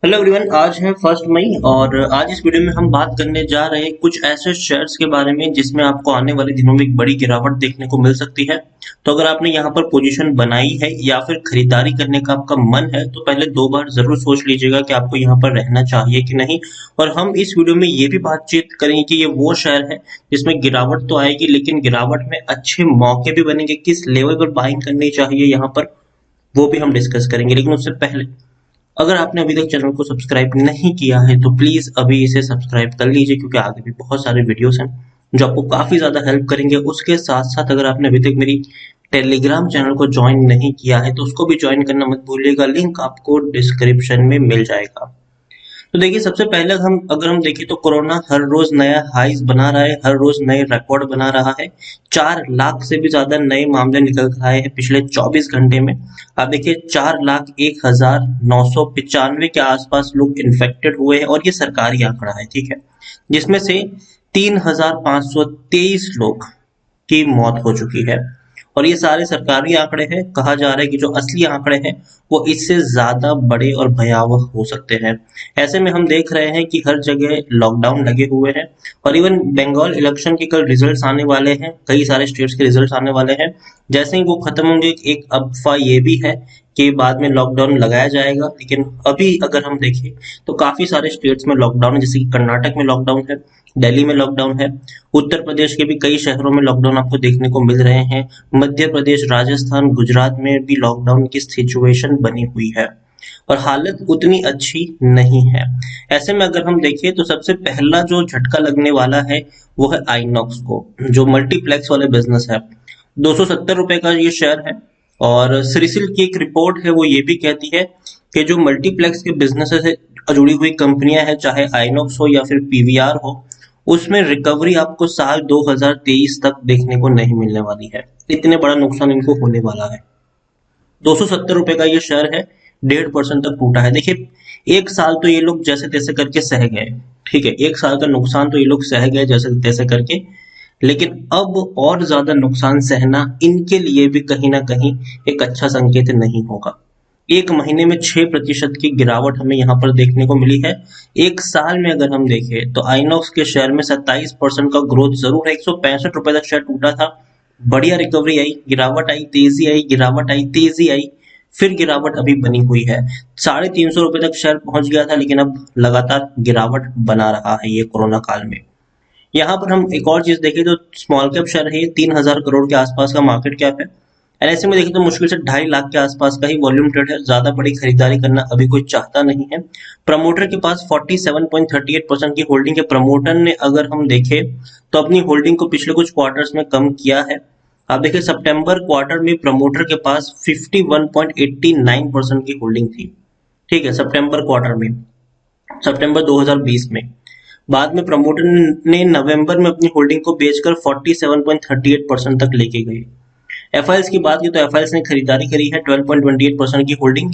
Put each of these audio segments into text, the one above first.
Hello everyone, आज है 1 मई और आज इस वीडियो में हम बात करने जा रहे हैं कुछ ऐसे शेयर्स के बारे में जिसमें आपको आने वाले दिनों में एक बड़ी गिरावट देखने को मिल सकती है। तो अगर आपने यहाँ पर पोजीशन बनाई है या फिर खरीदारी करने का आपका मन है तो पहले 2 बार जरूर सोच लीजिएगा कि आपको यहाँ पर रहना चाहिए कि नहीं। और हम इस वीडियो में ये भी बातचीत करेंगे कि ये वो शेयर है जिसमें गिरावट तो आएगी लेकिन गिरावट में अच्छे मौके भी बनेंगे, किस लेवल पर बाइंग करनी चाहिए यहाँ पर वो भी हम डिस्कस करेंगे। लेकिन उससे पहले अगर आपने अभी तक चैनल को सब्सक्राइब नहीं किया है तो प्लीज अभी इसे सब्सक्राइब कर लीजिए, क्योंकि आगे भी बहुत सारे वीडियोस हैं जो आपको काफी ज्यादा हेल्प करेंगे। उसके साथ साथ अगर आपने अभी तक मेरी टेलीग्राम चैनल को ज्वाइन नहीं किया है तो उसको भी ज्वाइन करना मत भूलिएगा, लिंक आपको डिस्क्रिप्शन में मिल जाएगा। तो देखिए, सबसे पहले अगर हम देखें तो कोरोना हर रोज नया हाइज बना रहा है, हर रोज नए रिकॉर्ड बना रहा है। 4 लाख से भी ज्यादा नए मामले निकल कर आए हैं पिछले 24 घंटे में। आप देखिए, 4,01,995 के आसपास लोग इन्फेक्टेड हुए हैं और ये सरकारी आंकड़ा है, ठीक है, जिसमें से 3,523 लोग की मौत हो चुकी है। और ये सारे सरकारी आंकड़े हैं। कहा जा रहा है कि जो असली आंकड़े हैं वो इससे ज्यादा बड़े और भयावह हो सकते हैं। ऐसे में हम देख रहे हैं कि हर जगह लॉकडाउन लगे हुए हैं और इवन बंगाल इलेक्शन के कल रिजल्ट्स आने वाले हैं, कई सारे स्टेट्स के रिजल्ट्स आने वाले हैं। जैसे ही वो खत्म होंगे एक अफवाह ये भी है कि बाद में लॉकडाउन लगाया जाएगा, लेकिन अभी अगर हम देखें तो काफी सारे स्टेट्स में लॉकडाउन है, जैसे कि कर्नाटक में लॉकडाउन है, दिल्ली में लॉकडाउन है, उत्तर प्रदेश के भी कई शहरों में लॉकडाउन आपको देखने को मिल रहे हैं, मध्य प्रदेश, राजस्थान, गुजरात में भी लॉकडाउन की सिचुएशन बनी हुई है और हालत उतनी अच्छी नहीं है। ऐसे में अगर हम देखें तो सबसे पहला जो झटका लगने वाला है वो है आइनॉक्स को, जो मल्टीप्लेक्स वाले बिजनेस है। 270 रुपए का ये शेयर है और क्रिसिल की एक रिपोर्ट है, वो ये भी कहती है कि जो मल्टीप्लेक्स के बिजनेस से जुड़ी हुई कंपनियां हैं, चाहे आइनॉक्स हो या फिर पीवीआर हो, उसमें रिकवरी आपको साल 2023 तक देखने को नहीं मिलने वाली है। इतने बड़ा नुकसान इनको होने वाला है। 270 रुपए का ये शेयर है, 1.5% तक टूटा है। देखिए, एक साल तो ये लोग जैसे तैसे करके सह गए, ठीक है, एक साल का नुकसान तो ये लोग सह गए जैसे तैसे करके, लेकिन अब और ज्यादा नुकसान सहना इनके लिए भी कहीं ना कहीं एक अच्छा संकेत नहीं होगा। एक महीने में 6% की गिरावट हमें यहाँ पर देखने को मिली है। एक साल में अगर हम देखें तो आइनॉक्स के शेयर में 27% का ग्रोथ जरूर है। 165 रुपए तक शेयर टूटा था, बढ़िया रिकवरी आई, गिरावट आई, तेजी आई, गिरावट आई, तेजी आई, फिर गिरावट अभी बनी हुई है। 350 रुपए तक शेयर पहुंच गया था, लेकिन अब लगातार गिरावट बना रहा है ये कोरोना काल में। यहाँ पर हम एक और चीज देखें तो स्मॉल कैप शेयर है, 3,000 करोड़ के आसपास का मार्केट कैप है। ऐसे में देखें तो मुश्किल से 2.5 लाख के आसपास का ही वॉल्यूम ट्रेड है, ज्यादा बड़ी खरीदारी करना अभी कोई चाहता नहीं है। प्रमोटर के पास 47.38% की होल्डिंग है। प्रमोटर ने अगर हम देखें तो अपनी होल्डिंग को पिछले कुछ क्वार्टर्स में कम किया है। आप देखिए, सितंबर क्वार्टर में प्रमोटर के पास 51.89% की होल्डिंग थी, ठीक है, सितंबर क्वार्टर में, सितंबर 2020 में। बाद में प्रमोटर ने नवंबर में अपनी होल्डिंग को बेचकर 47.38% तक लेके गए। एफआईएल्स की बात की तो एफआईएल्स ने खरीदारी करी है, 12.28% की होल्डिंग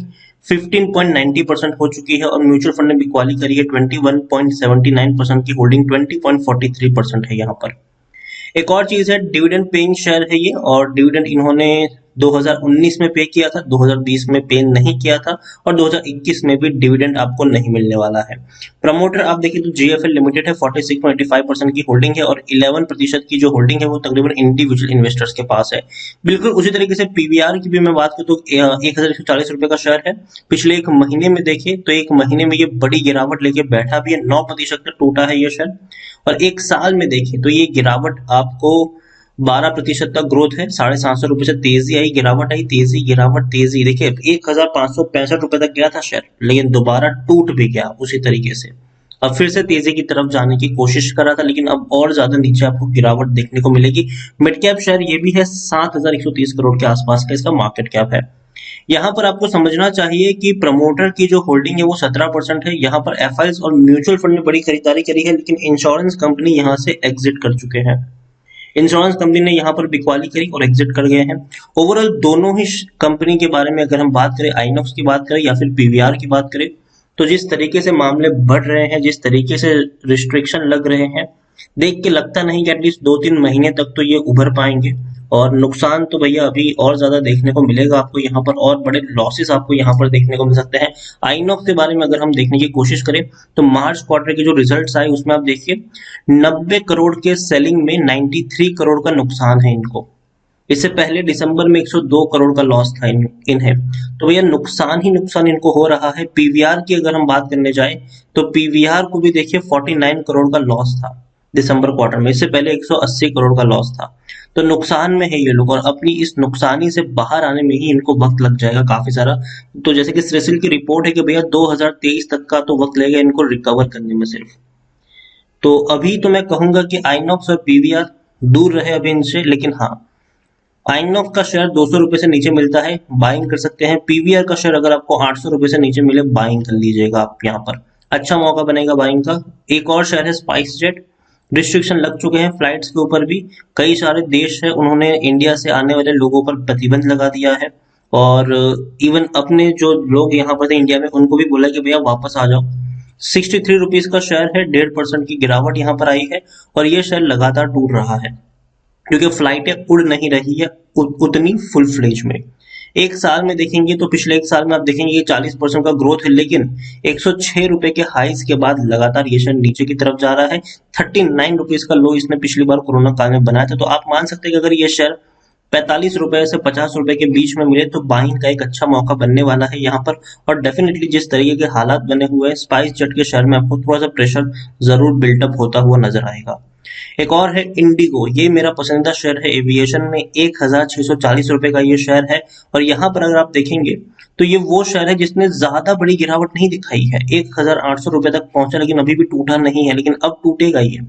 15.90% हो चुकी है और म्यूचुअल फंड ने बिकवाली करी है, 21.79% की होल्डिंग 20.43% है यहाँ पर। एक और चीज है, डिविडेंड पेइंग शेयर है ये, और डिविडेंड इन्होंने 2019 में पे किया था, 2020 में पे नहीं किया था और 2021 में भी डिविडेंड आपको नहीं मिलने वाला है। प्रमोटर आप देखिए तो जीएफएल लिमिटेड है, 46.85% की होल्डिंग है और 11% की जो होल्डिंग है वो तकरीबन इंडिविजुअल इन्वेस्टर्स के पास है। बिल्कुल उसी तरीके से पीवीआर की भी मैं बात करूँ तो 1,140 रुपए का शेयर है। पिछले एक महीने में देखे तो एक महीने में ये बड़ी गिरावट लेके बैठा भी है, 9% तक टूटा है ये शेयर। और एक साल में देखें तो ये गिरावट आपको 12% तक ग्रोथ है, 750 रुपए से तेजी आई, गिरावट आई, तेजी, गिरावट, तेजी। देखिए, 1,565 रुपए तक गया था शेयर, लेकिन दोबारा टूट भी गया उसी तरीके से। अब फिर से तेजी की तरफ जाने की कोशिश कर रहा था, लेकिन अब और ज्यादा नीचे आपको गिरावट देखने को मिलेगी। मिड कैप शेयर ये भी है, 7,130 करोड़ के आसपास का इसका मार्केट कैप है। यहाँ पर आपको समझना चाहिए कि प्रमोटर की जो होल्डिंग है वो 17% है। यहाँ पर एफआईएस और म्यूचुअल फंड ने बड़ी खरीदारी करी है, लेकिन इंश्योरेंस कंपनी यहाँ से एग्जिट कर चुके हैं। इंश्योरेंस कंपनी ने यहाँ पर बिकवाली करी और एग्जिट कर गए हैं। ओवरऑल दोनों ही कंपनी के बारे में अगर हम बात करें, आइनॉक्स की बात करें या फिर पीवीआर की बात करें, तो जिस तरीके से मामले बढ़ रहे हैं, जिस तरीके से रिस्ट्रिक्शन लग रहे हैं, देख के लगता नहीं कि एटलीस्ट 2-3 महीने तक तो ये उभर पाएंगे। और नुकसान तो भैया अभी और ज्यादा देखने को मिलेगा आपको यहाँ पर, और बड़े लॉसेस आपको यहाँ पर देखने को मिल सकते हैं। आइनॉक्स के बारे में अगर हम देखने की कोशिश करें तो मार्च क्वार्टर के जो रिजल्ट्स आए उसमें आप देखिए 90 करोड़ के सेलिंग में 93 करोड़ का नुकसान है इनको। इससे पहले दिसंबर में 102 करोड़ का लॉस था इन्हें। तो भैया नुकसान ही नुकसान इनको हो रहा है। पीवीआर की अगर हम बात करने जाए तो पीवीआर को भी देखिए 49 करोड़ का लॉस था दिसंबर क्वार्टर में, इससे पहले 180 करोड़ का लॉस था। तो नुकसान में है ये लोग, और अपनी इस नुकसानी से बाहर आने में ही इनको वक्त लग जाएगा काफी सारा। तो जैसे कि क्रिसिल की रिपोर्ट है कि भैया 2023 तक का तो वक्त लगेगा इनको रिकवर करने में सिर्फ। तो अभी तो मैं कहूंगा कि आइनॉक्स और पीवीआर दूर रहे अभी इनसे, लेकिन हाँ, आइनॉक्स का शेयर 200 रुपए से नीचे मिलता है, बाइंग कर सकते हैं। पीवीआर का शेयर अगर आपको 800 रुपए से नीचे मिले, बाइंग कर लीजिएगा आप यहाँ पर, अच्छा मौका बनेगा बाइंग का। एक और शेयर है स्पाइस जेट। रिस्ट्रिक्शन लग चुके हैं फ्लाइट्स के ऊपर भी, कई सारे देश है उन्होंने इंडिया से आने वाले लोगों पर प्रतिबंध लगा दिया है, और इवन अपने जो लोग यहाँ पर थे इंडिया में उनको भी बोला कि भैया वापस आ जाओ। 63 रुपीज का शेयर है, 1.5% की गिरावट यहाँ पर आई है, और ये शेयर लगातार टूट रहा है क्योंकि फ्लाइटें उड़ नहीं रही है उतनी फुल फ्लेज में। एक साल में देखेंगे तो पिछले एक साल में आप देखेंगे कि 40% का ग्रोथ है, लेकिन 106 रुपए के हाइस के बाद लगातार ये शेयर नीचे की तरफ जा रहा है। 39 रुपीज का लो इसने पिछली बार कोरोना काल में बनाया था। तो आप मान सकते हैं कि अगर ये शेयर 45 रुपए से 50 रुपए के बीच में मिले तो बाइंग का एक अच्छा मौका बनने वाला है यहाँ पर। और डेफिनेटली जिस तरीके के हालात बने हुए हैं, स्पाइस जेट के शेयर में आपको थोड़ा सा प्रेशर जरूर बिल्टअप होता हुआ नजर आएगा। एक और है इंडिगो, ये मेरा पसंदीदा शेयर है एविएशन में। 1640 रुपए का ये शेयर है, और यहाँ पर अगर आप देखेंगे तो ये वो शेयर है जिसने ज्यादा बड़ी गिरावट नहीं दिखाई है। 1800 रुपए तक पहुंचा, लेकिन अभी भी टूटा नहीं है, लेकिन अब टूटेगा ये।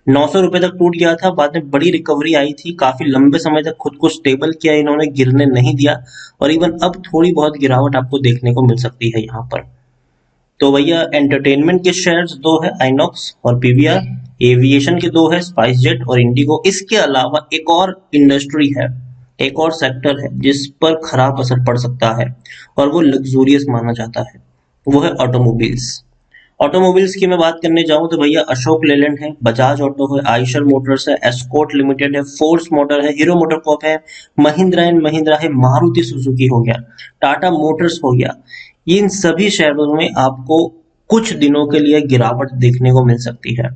900 रुपए तक टूट गया था, बाद में बड़ी रिकवरी आई थी, काफी लंबे समय तक खुद को स्टेबल किया इन्होंने, गिरने नहीं दिया, और इवन अब थोड़ी बहुत गिरावट आपको देखने को मिल सकती है यहाँ पर। तो भैया एंटरटेनमेंट के शेयर्स दो है, आइनॉक्स और पीवीआर। एविएशन के दो है, स्पाइस जेट और इंडिगो। इसके अलावा एक और इंडस्ट्री है, एक और सेक्टर है जिस पर खराब असर पड़ सकता है, और वो लग्जूरियस माना जाता है, वो है ऑटोमोबाइल्स। ऑटोमोबाइल्स की मैं बात करने जाऊं तो भैया अशोक लेलैंड है, बजाज ऑटो है, आयशर मोटर्स है, एस्कॉर्ट लिमिटेड है, फोर्स मोटर है, हीरो मोटरकॉर्प है, महिंद्रा एंड महिंद्रा है, मारुति सुजुकी हो गया, टाटा मोटर्स हो गया। इन सभी शेयरों में आपको कुछ दिनों के लिए गिरावट देखने को मिल सकती है,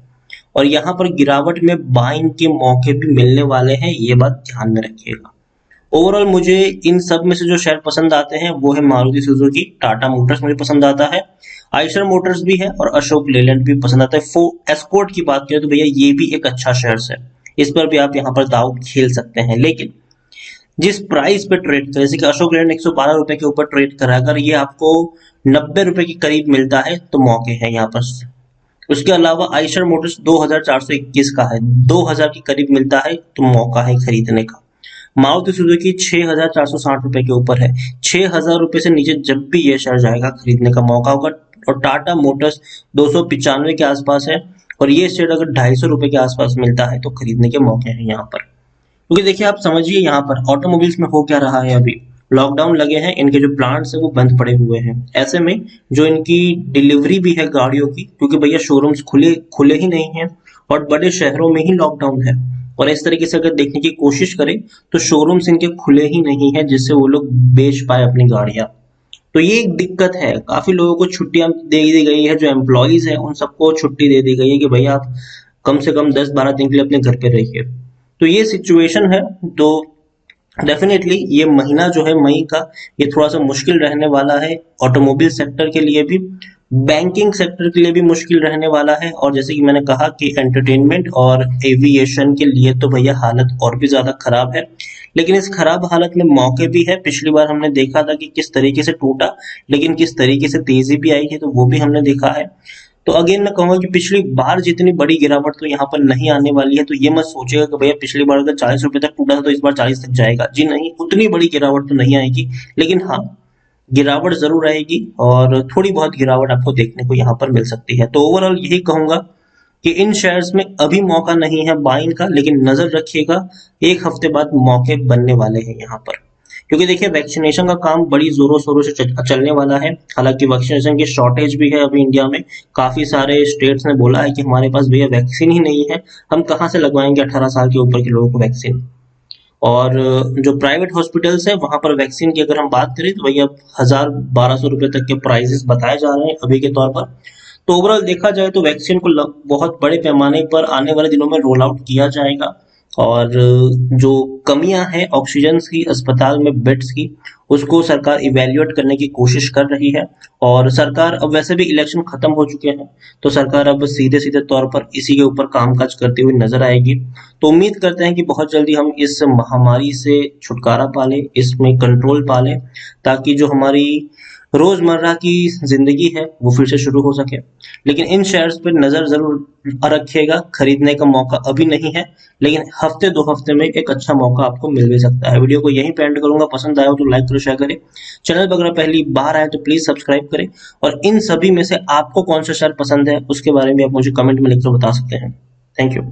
और यहाँ पर गिरावट में बाइंग के मौके भी मिलने वाले हैं, ये बात ध्यान में रखिएगा। ओवरऑल मुझे इन सब में से जो शेयर पसंद आते हैं वो है मारुति सुजुकी, टाटा मोटर्स मुझे पसंद आता है, आयशर मोटर्स भी है, और अशोक लेलैंड भी पसंद आता है। एस्कॉर्ट की बात करें तो भैया ये भी एक अच्छा शेयर है, इस पर भी आप यहाँ पर दाव खेल सकते हैं। लेकिन जिस प्राइस पे ट्रेड कर, जैसे कि अशोक लेलैंड 112 रुपए के ऊपर ट्रेड कर रहा है, अगर ये आपको 90 रुपए के करीब मिलता है तो मौके हैं यहाँ पर। उसके अलावा आयशर मोटर्स 2421 का है, 2000 के करीब मिलता है तो मौका है खरीदने का। मारुति सुजुकी 6460 रुपए के ऊपर है, 6000 रुपए से नीचे जब भी ये शेयर जाएगा खरीदने का मौका होगा। और टाटा मोटर्स 295 के आसपास है, और ये शेयर अगर 250 रुपए के आसपास मिलता है तो खरीदने के मौके हैं यहाँ पर। क्योंकि देखिए आप समझिए यहाँ पर ऑटोमोबाइल्स में हो क्या रहा है, अभी लॉकडाउन लगे हैं, इनके जो प्लांट्स है वो बंद पड़े हुए हैं। ऐसे में जो इनकी डिलीवरी भी है गाड़ियों की, क्योंकि भैया शोरूम्स खुले खुले ही नहीं हैं, और बड़े शहरों में ही लॉकडाउन है, और इस तरीके से अगर देखने की कोशिश करें तो शोरूम्स इनके खुले ही नहीं है जिससे वो लोग बेच पाए अपनी गाड़ियां। तो ये एक दिक्कत है। काफी लोगों को छुट्टियां दे दी गई है, जो एम्प्लॉयज है उन सबको छुट्टी दे दी गई है कि भैया आप कम से कम 10-12 दिन के लिए अपने घर पे रहिए। तो ये सिचुएशन है। तो डेफिनेटली ये महीना जो है मई का, ये थोड़ा सा मुश्किल रहने वाला है ऑटोमोबाइल सेक्टर के लिए भी, बैंकिंग सेक्टर के लिए भी मुश्किल रहने वाला है, और जैसे कि मैंने कहा कि एंटरटेनमेंट और एविएशन के लिए तो भैया हालत और भी ज्यादा खराब है। लेकिन इस खराब हालत में मौके भी है। पिछली बार हमने देखा था कि किस तरीके से टूटा, लेकिन किस तरीके से तेजी भी आई है, तो वो भी हमने देखा है। तो अगेन मैं कहूंगा कि पिछली बार जितनी बड़ी गिरावट तो यहाँ पर नहीं आने वाली है। तो ये मत सोचिएगा कि भैया पिछली बार अगर 40 रुपए तक टूटा था तो इस बार 40 तक जाएगा, जी नहीं, उतनी बड़ी गिरावट तो नहीं आएगी। लेकिन हाँ, गिरावट जरूर आएगी, और थोड़ी बहुत गिरावट आपको देखने को यहाँ पर मिल सकती है। तो ओवरऑल यही कहूंगा कि इन शेयर्स में अभी मौका नहीं है बाइंग का, लेकिन नजर रखिएगा, एक हफ्ते बाद मौके बनने वाले हैं यहाँ पर। क्योंकि देखिए वैक्सीनेशन का काम बड़ी जोरों शोरों से चलने वाला है। हालांकि वैक्सीनेशन की शॉर्टेज भी है अभी इंडिया में, काफी सारे स्टेट्स ने बोला है कि हमारे पास भैया वैक्सीन ही नहीं है, हम कहाँ से लगवाएंगे 18 साल के ऊपर के लोगों को वैक्सीन। और जो प्राइवेट हॉस्पिटल्स है वहां पर वैक्सीन की अगर हम बात करें तो भैया 1,000-1,200 रुपए तक के प्राइसेस बताए जा रहे हैं अभी के तौर पर। तो ओवरऑल देखा जाए तो वैक्सीन को बहुत बड़े पैमाने पर आने वाले दिनों में रोल आउट किया जाएगा। और जो कमियां हैं ऑक्सीजन की, अस्पताल में बेड्स की, उसको सरकार इवेल्युएट करने की कोशिश कर रही है। और सरकार अब वैसे भी इलेक्शन खत्म हो चुके हैं, तो सरकार अब सीधे सीधे तौर पर इसी के ऊपर कामकाज करती हुई नजर आएगी। तो उम्मीद करते हैं कि बहुत जल्दी हम इस महामारी से छुटकारा पा लें, इसमें कंट्रोल पा लें, ताकि जो हमारी रोजमर्रा की जिंदगी है वो फिर से शुरू हो सके। लेकिन इन शेयर्स पर नजर जरूर रखिएगा, खरीदने का मौका अभी नहीं है, लेकिन हफ्ते 2 हफ्ते में एक अच्छा मौका आपको मिल भी सकता है। वीडियो को यहीं पे एंड करूंगा, पसंद आया हो तो लाइक करो, शेयर करें। चैनल पर अगर पहली बार आए तो प्लीज सब्सक्राइब करें। और इन सभी में से आपको कौन सा शेयर पसंद है उसके बारे में आप मुझे कमेंट में लिखकर बता सकते हैं। Thank you.